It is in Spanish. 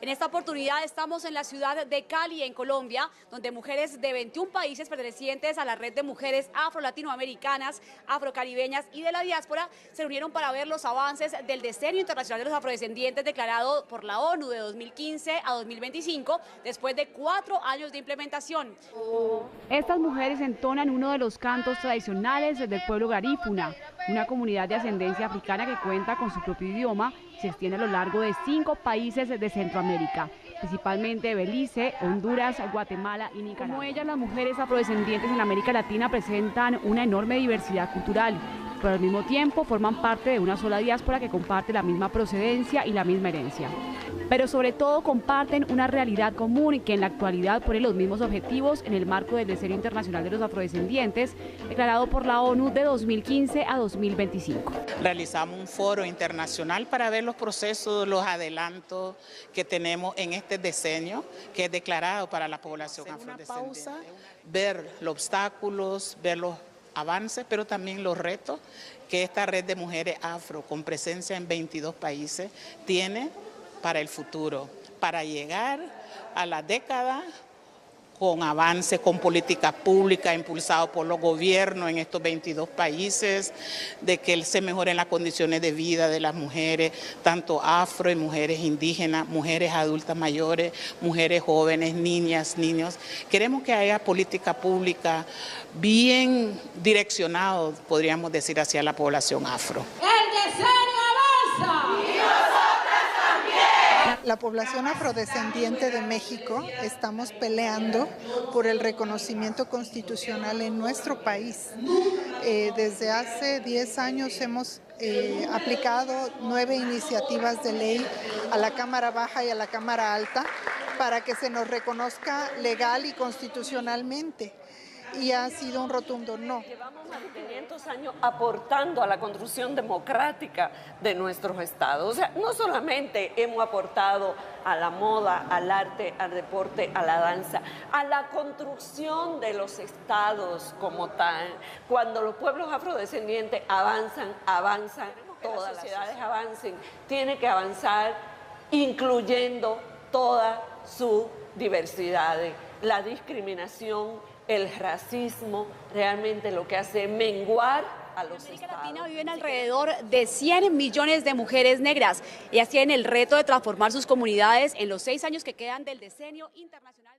En esta oportunidad estamos en la ciudad de Cali, en Colombia, donde mujeres de 21 países pertenecientes a la red de mujeres afro-latinoamericanas, afrocaribeñas y de la diáspora se reunieron para ver los avances del Decenio Internacional de los Afrodescendientes declarado por la ONU de 2015 a 2025, después de 4 años de implementación. Estas mujeres entonan uno de los cantos tradicionales del pueblo garífuna, una comunidad de ascendencia africana que cuenta con su propio idioma y se extiende a lo largo de 5 países de Centroamérica, principalmente Belice, Honduras, Guatemala y Nicaragua. Como ellas, las mujeres afrodescendientes en América Latina presentan una enorme diversidad cultural, pero al mismo tiempo forman parte de una sola diáspora que comparte la misma procedencia y la misma herencia. Pero sobre todo comparten una realidad común que en la actualidad pone los mismos objetivos en el marco del Decenio Internacional de los Afrodescendientes, declarado por la ONU de 2015 a 2025. Realizamos un foro internacional para ver los procesos, los adelantos que tenemos en este decenio que es declarado para la población afrodescendiente. Una pausa, ver los obstáculos, ver los avances, pero también los retos que esta red de mujeres afro con presencia en 22 países tiene para el futuro, para llegar a la década con avances, con políticas públicas impulsadas por los gobiernos en estos 22 países, de que se mejoren las condiciones de vida de las mujeres, tanto afro y mujeres indígenas, mujeres adultas mayores, mujeres jóvenes, niñas, niños. Queremos que haya política pública bien direccionada, podríamos decir, hacia la población afro. ¡El decenio avanza! La población afrodescendiente de México estamos peleando por el reconocimiento constitucional en nuestro país. Desde hace 10 años hemos aplicado 9 iniciativas de ley a la Cámara Baja y a la Cámara Alta para que se nos reconozca legal y constitucionalmente. Y ha sido un rotundo no. Llevamos más de 500 años aportando a la construcción democrática de nuestros estados. O sea, no solamente hemos aportado a la moda, al arte, al deporte, a la danza, a la construcción de los estados como tal. Cuando los pueblos afrodescendientes avanzan, todas las sociedades avancen, tiene que avanzar incluyendo toda su diversidad. La discriminación, el racismo, realmente lo que hace es menguar a los estados. En América Latina viven alrededor de 100 millones de mujeres negras. Ellas tienen el reto de transformar sus comunidades en los 6 años que quedan del Decenio Internacional.